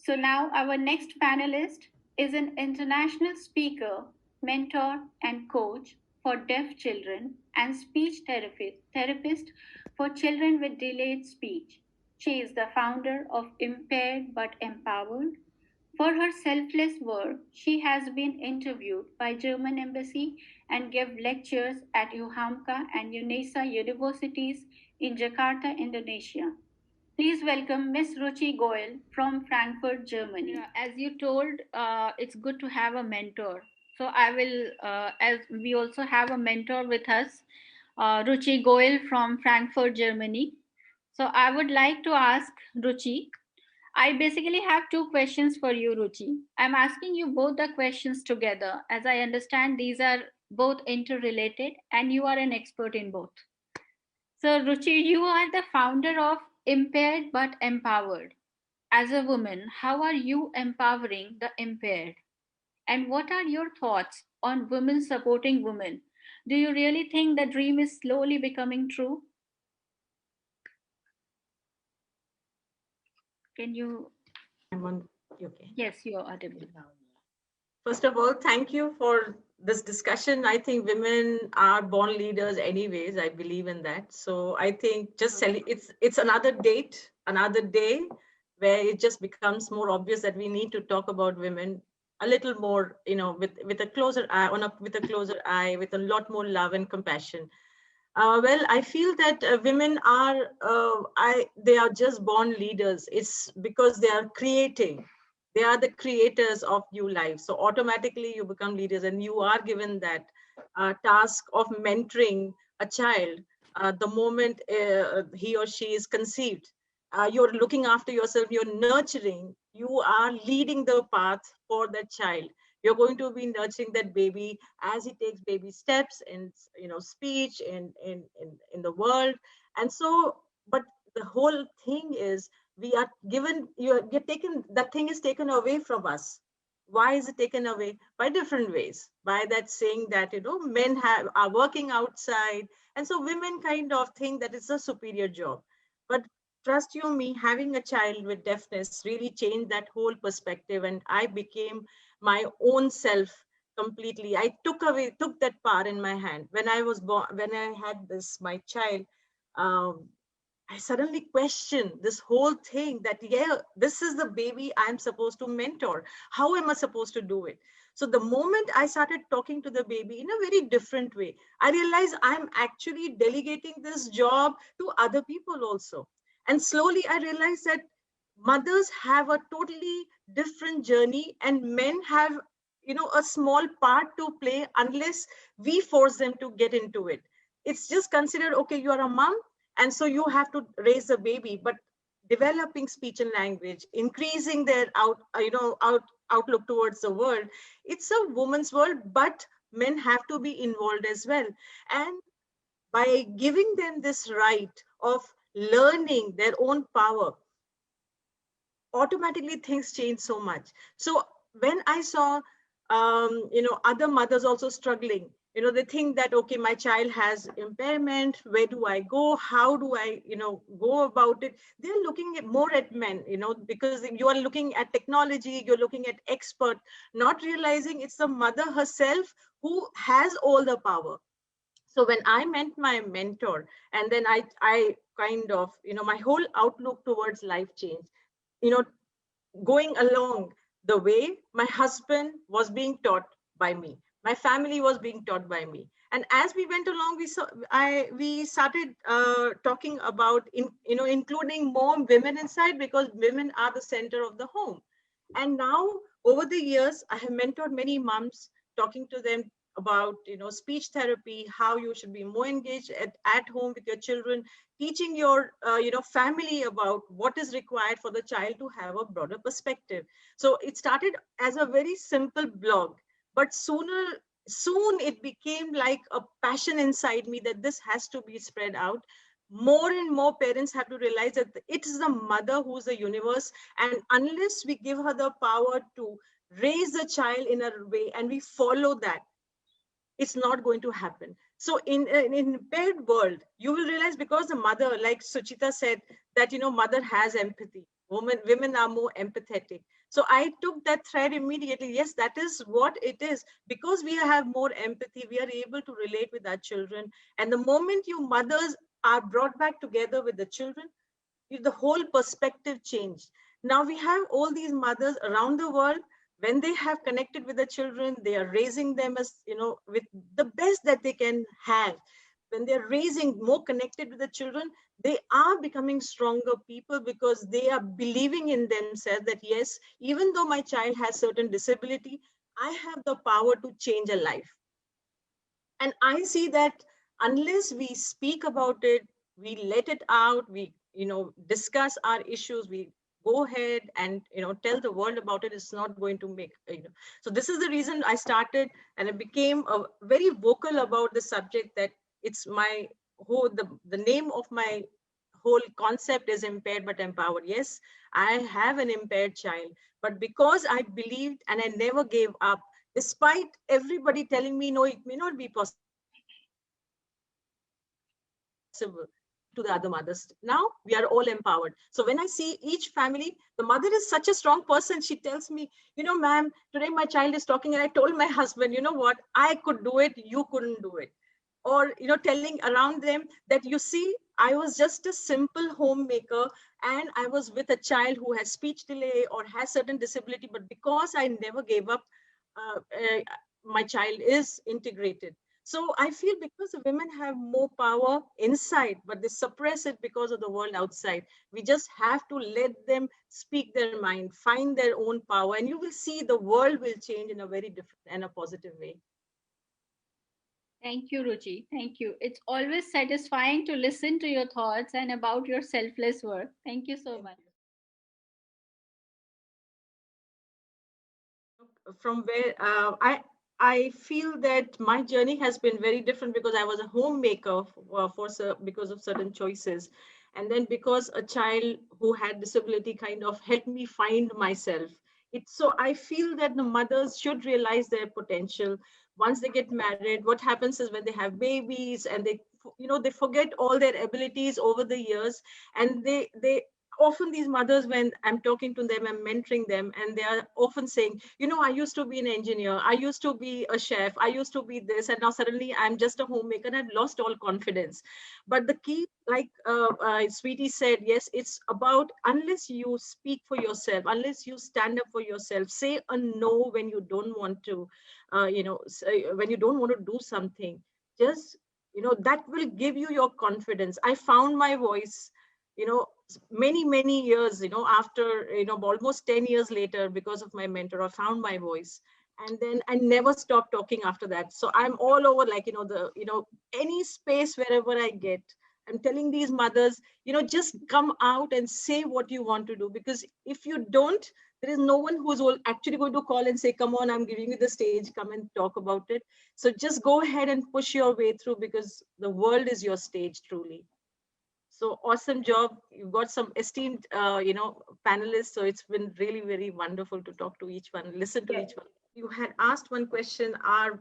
So now our next panelist is an international speaker, mentor, and coach for deaf children and speech therapist for children with delayed speech. She is the founder of Impaired but Empowered. For her selfless work, she has been interviewed by German embassy and gave lectures at UHAMKA and UNESA universities in Jakarta, Indonesia. Please welcome Miss Ruchi Goyal from Frankfurt, Germany. Yeah, as you told, it's good to have a mentor. So I will, as we also have a mentor with us, Ruchi Goyal from Frankfurt, Germany. So I would like to ask Ruchi. I basically have two questions for you, Ruchi. I'm asking you both the questions together, as I understand these are both interrelated and you are an expert in both. So, Ruchi, you are the founder of Impaired but Empowered. As a woman, how are you empowering the impaired? And what are your thoughts on women supporting women? Do you really think the dream is slowly becoming true? Can you? I'm on. Okay. Yes, you're audible. First of all, thank you for this discussion. I think women are born leaders anyways. I believe in that. So I think it's another date, another day where it just becomes more obvious that we need to talk about women a little more, with a closer eye, with a closer eye, with a lot more love and compassion. Well, I feel that women are, they are just born leaders. It's because they are creating. They are the creators of new life. So automatically you become leaders, and you are given that task of mentoring a child the moment he or she is conceived. You're looking after yourself. You're nurturing. You are leading the path for that child. You're going to be nurturing that baby as he takes baby steps in, speech in the world. And so, but the whole thing is, we are given, you're taken, that thing is taken away from us. Why is it taken away? By different ways, by that saying that, men are working outside, and so women kind of think that it's a superior job. But trust you me, having a child with deafness really changed that whole perspective, and I became my own self completely. I took that power in my hand when I was born. When I had this my child, um, I suddenly questioned this whole thing, that, yeah, this is the baby I'm supposed to mentor. How am I supposed to do it? So the moment I started talking to the baby in a very different way, I realized I'm actually delegating this job to other people also. And slowly I realized that mothers have a totally different journey, and men have, a small part to play unless we force them to get into it. It's just considered, okay, you are a mom, and so you have to raise a baby. But developing speech and language, increasing their outlook towards the world, it's a woman's world, but men have to be involved as well. And by giving them this right of learning their own power, automatically things change so much. So when I saw, other mothers also struggling, they think that, okay, my child has impairment, where do I go, how do I, go about it? They're looking at more at men, because you are looking at technology, you're looking at expert, not realizing it's the mother herself who has all the power. So when I met my mentor, and then I kind of, my whole outlook towards life changed. you know Going along the way, my husband was being taught by me. My family was being taught by me. And as we went along, we started talking about, including more women inside, because women are the center of the home. And now, over the years, I have mentored many moms, talking to them about, speech therapy, how you should be more engaged at home with your children, teaching your family about what is required for the child to have a broader perspective. So it started as a very simple blog, but soon it became like a passion inside me that this has to be spread out. More and more parents have to realize that it is the mother who's the universe, and unless we give her the power to raise the child in a way and we follow that, it's not going to happen. So in an impaired world, you will realize, because the mother, like Suchita said, that, mother has empathy. women are more empathetic. So I took that thread immediately. Yes, that is what it is. Because we have more empathy, we are able to relate with our children. And the moment you mothers are brought back together with the children, the whole perspective changed. Now we have all these mothers around the world. When they have connected with the children, they are raising them as, with the best that they can have. When they're raising more connected with the children, they are becoming stronger people because they are believing in themselves that yes, even though my child has certain disability, I have the power to change a life. And I see that unless we speak about it, we let it out, we discuss our issues, we go ahead and tell the world about it, it's not going to make. So this is the reason I started, and I became very vocal about the subject, that it's my whole the name of my whole concept is impaired but empowered. Yes, I have an impaired child, but because I believed and I never gave up, despite everybody telling me, no, it may not be possible. I continued to the other mothers. Now we are all empowered. So when I see each family, the mother is such a strong person. She tells me, ma'am, today my child is talking, and I told my husband, what, I could do it, you couldn't do it. Or telling around them that, you see, I was just a simple homemaker, and I was with a child who has speech delay or has certain disability, but because I never gave up, my child is integrated. So I feel because the women have more power inside, but they suppress it because of the world outside. We just have to let them speak their mind, find their own power, and you will see the world will change in a very different and a positive way. Thank you, Ruchi. Thank you. It's always satisfying to listen to your thoughts and about your selfless work. Thank you so Thank much. you. From where I feel that my journey has been very different because I was a homemaker because of certain choices, and then because a child who had disability kind of helped me find myself. It's so I feel that the mothers should realize their potential. Once they get married, what happens is when they have babies and they forget all their abilities over the years, and they often these mothers, when I'm talking to them, I'm mentoring them, and they are often saying, I used to be an engineer, I used to be a chef, I used to be this, and now suddenly I'm just a homemaker and I've lost all confidence. But the key, like Sweetie said, yes, it's about, unless you speak for yourself, unless you stand up for yourself, say a no when you don't want to, when you don't want to do something, just, that will give you your confidence. I found my voice, many years, after, almost 10 years later, because of my mentor, I found my voice. And then I never stopped talking after that. So I'm all over, like, any space wherever I get, I'm telling these mothers, just come out and say what you want to do. Because if you don't, there is no one who's actually going to call and say, come on, I'm giving you the stage, come and talk about it. So just go ahead and push your way through, because the world is your stage, truly. So awesome job. You've got some esteemed, panelists. So it's been really very wonderful to talk to each one, listen to Yes. each one. You had asked one question: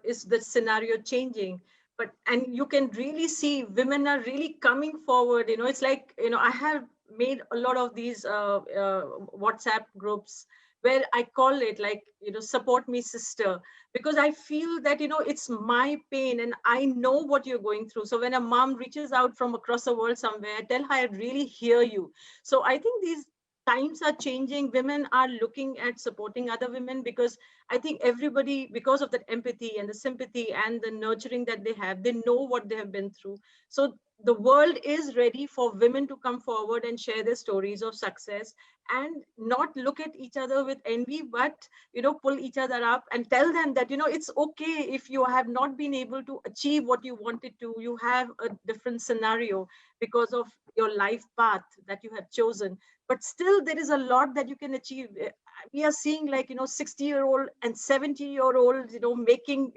is the scenario changing? But and you can really see women are really coming forward. It's like, I have made a lot of these WhatsApp groups where I call it, like, support me, sister, because I feel that, it's my pain and I know what you're going through. So when a mom reaches out from across the world somewhere, I tell her, I really hear you. So I think these times are changing. Women are looking at supporting other women, because I think everybody, because of that empathy and the sympathy and the nurturing that they know what they have been through. So the world is ready for women to come forward and share their stories of success, and not look at each other with envy, but pull each other up and tell them that, it's okay if you have not been able to achieve what you wanted to. You have a different scenario because of your life path that you have chosen, but still there is a lot that you can achieve. We are seeing, like, 60-year-old and 70-year-olds, making,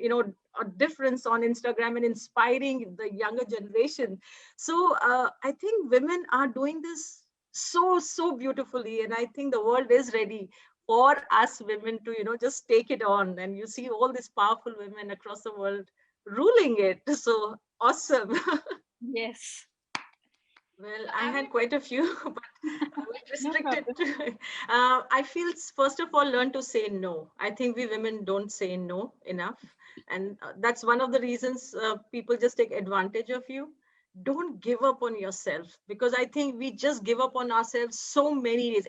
a difference on Instagram and inspiring the younger generation. So I think women are doing this so beautifully, and I think the world is ready for us women to, just take it on. And you see all these powerful women across the world ruling it. So awesome. Yes. Well, So I I had would quite a few. No restricted problem. to, I feel first of all learn to say no. I think we women don't say no enough, and that's one of the reasons people just take advantage of you. Don't give up on yourself, because I think we just give up on ourselves so many days.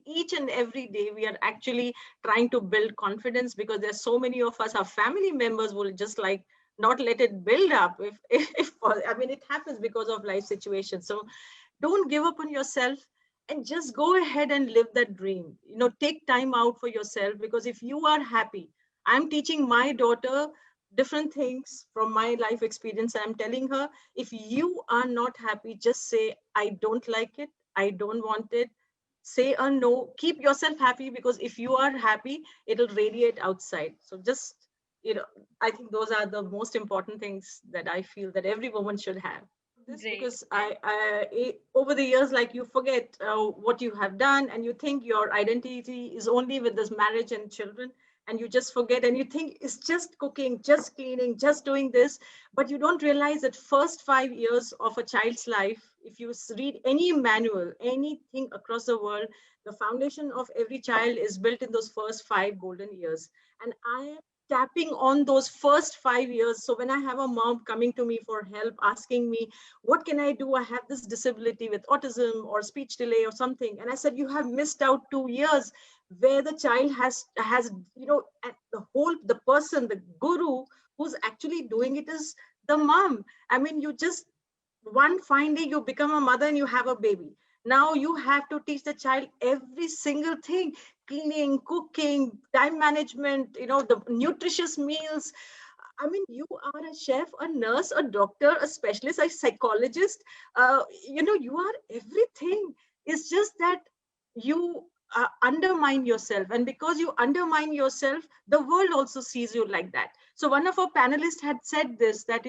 Each and every day we are actually trying to build confidence, because there's so many of us, our family members will just like not let it build up if I mean it happens because of life situations. So don't give up on yourself, and just go ahead and live that dream. Take time out for yourself, because if you are happy, I'm teaching my daughter different things from my life experience. I'm telling her, if you are not happy, just say, I don't like it, I don't want it. Say a no, keep yourself happy, because if you are happy, it'll radiate outside. So just, you know I think those are the most important things that I feel that every woman should have. This Great. because over the years, like, you forget what you have done, and you think your identity is only with this marriage and children, and you just forget, and you think it's just cooking, just cleaning, just doing this. But you don't realize that first 5 years of a child's life, if you read any manual, anything across the world, the foundation of every child is built in those first 5 golden years. And I am tapping on those first 5 years. So when I have a mom coming to me for help, asking me, what can I do? I have this disability with autism or speech delay or something. And I said, you have missed out 2 years where the child has at the person, the guru who's actually doing it is the mom. I mean, you just one fine day you become a mother and you have a baby. Now you have to teach the child every single thing: cleaning, cooking, time management, the nutritious meals. I mean, you are a chef, a nurse, a doctor, a specialist, a psychologist. You are everything. It's just that you undermine yourself. And because you undermine yourself, the world also sees you like that. So one of our panelists had said this, that,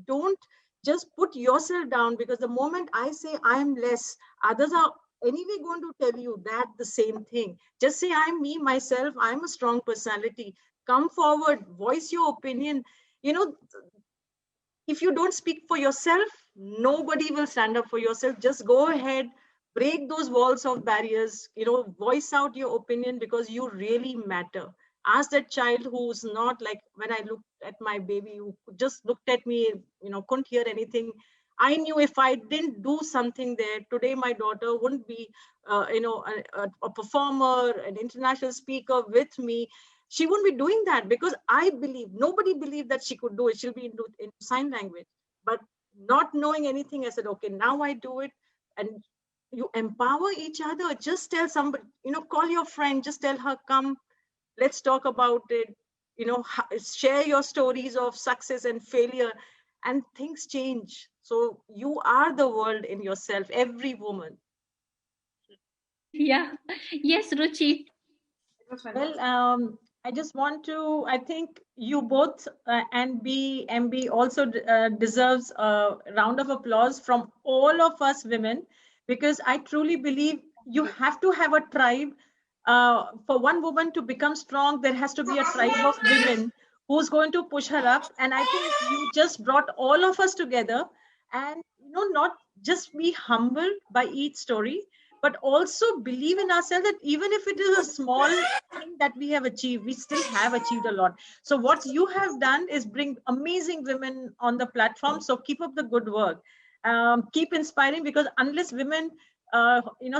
don't just put yourself down, because the moment I say I am less, others are anyway going to tell you that the same thing. Just say, I'm me, myself, I'm a strong personality. Come forward, voice your opinion. you know if you don't speak for yourself, nobody will stand up for yourself. Just go ahead, break those walls of barriers, voice out your opinion, because you really matter. Ask that child who's not, like when I looked at my baby, who just looked at me, couldn't hear anything. I knew if I didn't do something there today, my daughter wouldn't be a performer, an international speaker with me. She won't be doing that, because I believe nobody believed that she could do it. She'll be into sign language. But not knowing anything, I said, okay, now I do it. And you empower each other. Just tell somebody, call your friend, just tell her, come, let's talk about it. Share your stories of success and failure, and things change. So you are the world in yourself, every woman. Yeah. Yes, Ruchi. Well, I just want to, I think you both and MB also deserves a round of applause from all of us women, because I truly believe you have to have a tribe. For one woman to become strong, there has to be a tribe of women who's going to push her up. And I think you just brought all of us together, and, not just be humbled by each story, but also believe in ourselves, that even if it is a small thing that we have achieved, we still have achieved a lot. So what you have done is bring amazing women on the platform. So keep up the good work. Keep inspiring, because unless women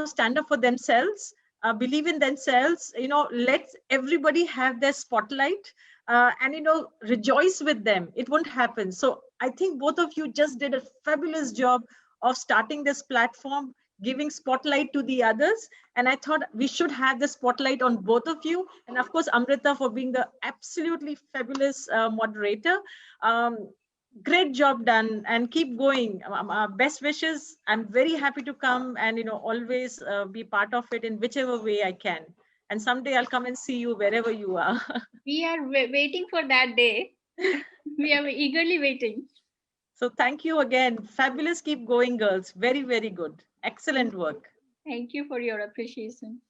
stand up for themselves, believe in themselves, let everybody have their spotlight, and rejoice with them, it won't happen. So I think both of you just did a fabulous job of starting this platform, giving spotlight to the others. And I thought we should have the spotlight on both of you. And of course, Amrita, for being the absolutely fabulous moderator. Um, Great job done, and keep going. Best wishes. I'm very happy to come and, always be part of it in whichever way I can. And someday I'll come and see you wherever you are. We are waiting for that day. We are eagerly waiting. So thank you again. Fabulous. Keep going, girls. Very, very good. Excellent work. Thank you for your appreciation.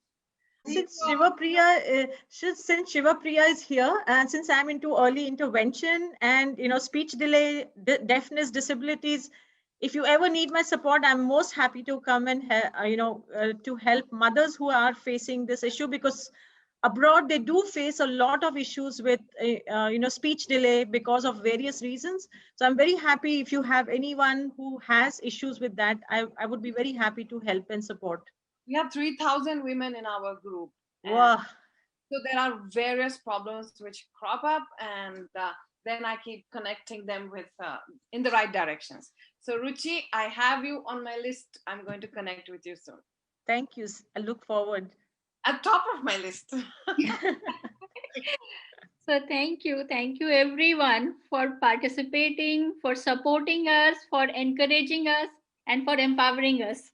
Since Shiva Priya is here, and since I'm into early intervention and, speech delay, deafness, disabilities, if you ever need my support, I'm most happy to come and to help mothers who are facing this issue, because abroad they do face a lot of issues with speech delay because of various reasons. So I'm very happy if you have anyone who has issues with that. I would be very happy to help and support. We have 3,000 women in our group. And Wow. so there are various problems which crop up, and then I keep connecting them with in the right directions. So Ruchi, I have you on my list. I'm going to connect with you soon. Thank you. I look forward. At top of my list. So thank you everyone for participating, for supporting us, for encouraging us, and for empowering us.